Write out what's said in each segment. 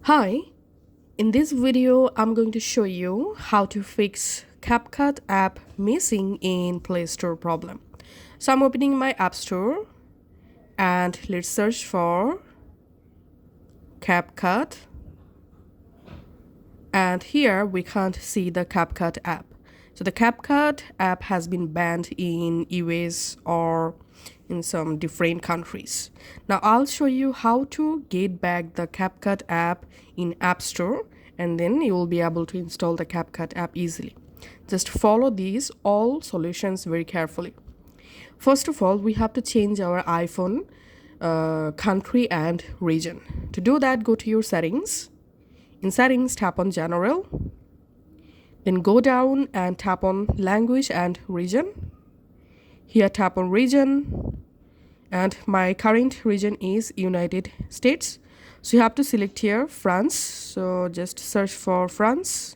Hi, in this video I'm going to show you how to fix CapCut app missing in Play Store problem. So I'm opening my App Store and let's search for CapCut, and here we can't see the CapCut app. So the CapCut app has been banned in US or in some different countries. Now I'll show you how to get back the CapCut app in App Store, and then you will be able to install the CapCut app easily. Just follow these all solutions very carefully. First of all, we have to change our iPhone country and region. To do that, go to your settings. In settings, tap on General. Then go down and tap on Language and Region. Here tap on Region, and my current region is United States. So you have to select here France. So just search for France.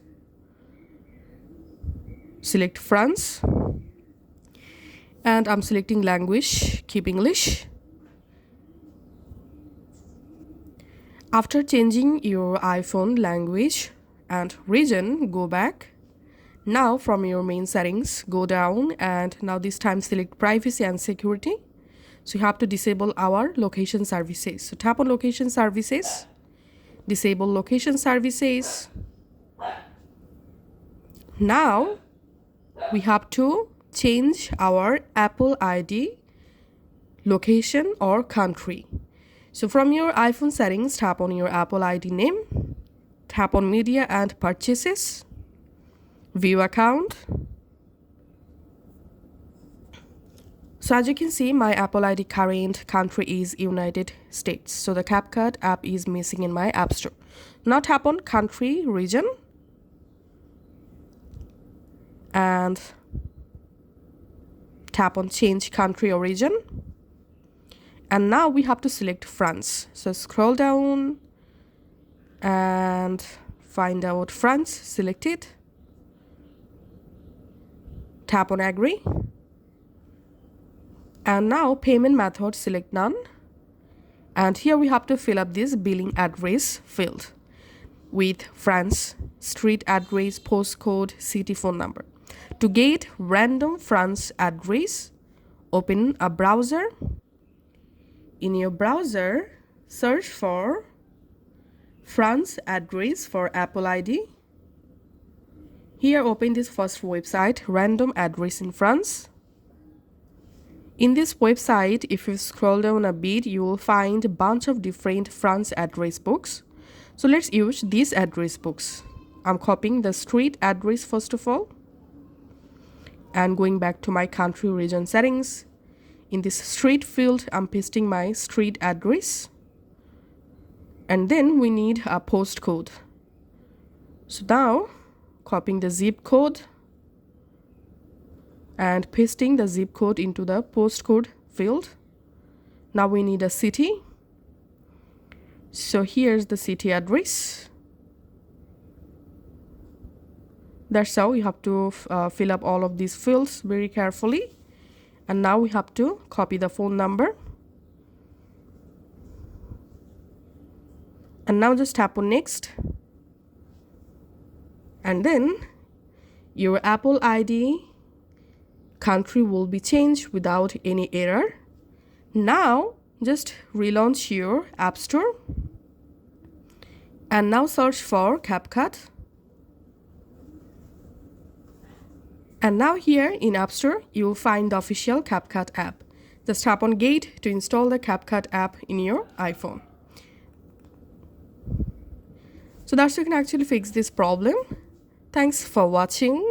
Select France. And I'm selecting language, keep English. After changing your iPhone language and region, go back. Now from your main settings, go down and now this time select privacy and security. So you have to disable our location services. So tap on location services, disable location services. Now we have to change our Apple ID location or country. So from your iPhone settings, tap on your Apple ID name, tap on media and purchases, view account. So as you can see, my Apple ID current country is United States. So the CapCut app is missing in my App Store. Now tap on country region and tap on change country or region. And now we have to select France. So scroll down and find out France, select it. Tap on agree. And now payment method, select none. And here we have to fill up this billing address field with France, street address, postcode, city, phone number. To get random France address, open a browser. In your browser, search for France address for Apple ID. Here open this first website, random address in France. In this website, if you scroll down a bit, you will find a bunch of different France address books. So let's use these address books. I'm copying the street address first of all and going back to my country region settings. In this street field, I'm pasting my street address. And then we need a postcode. So now, copying the zip code and pasting the zip code into the postcode field. Now we need a city. So here's the city address. That's how you have to fill up all of these fields very carefully. And now we have to copy the phone number. And now just tap on next. And then your Apple ID country will be changed without any error. Now just relaunch your App Store. And now search for CapCut. And now here in App Store, you will find the official CapCut app. Just tap on Get to install the CapCut app in your iPhone. So that's how you can actually fix this problem. Thanks for watching.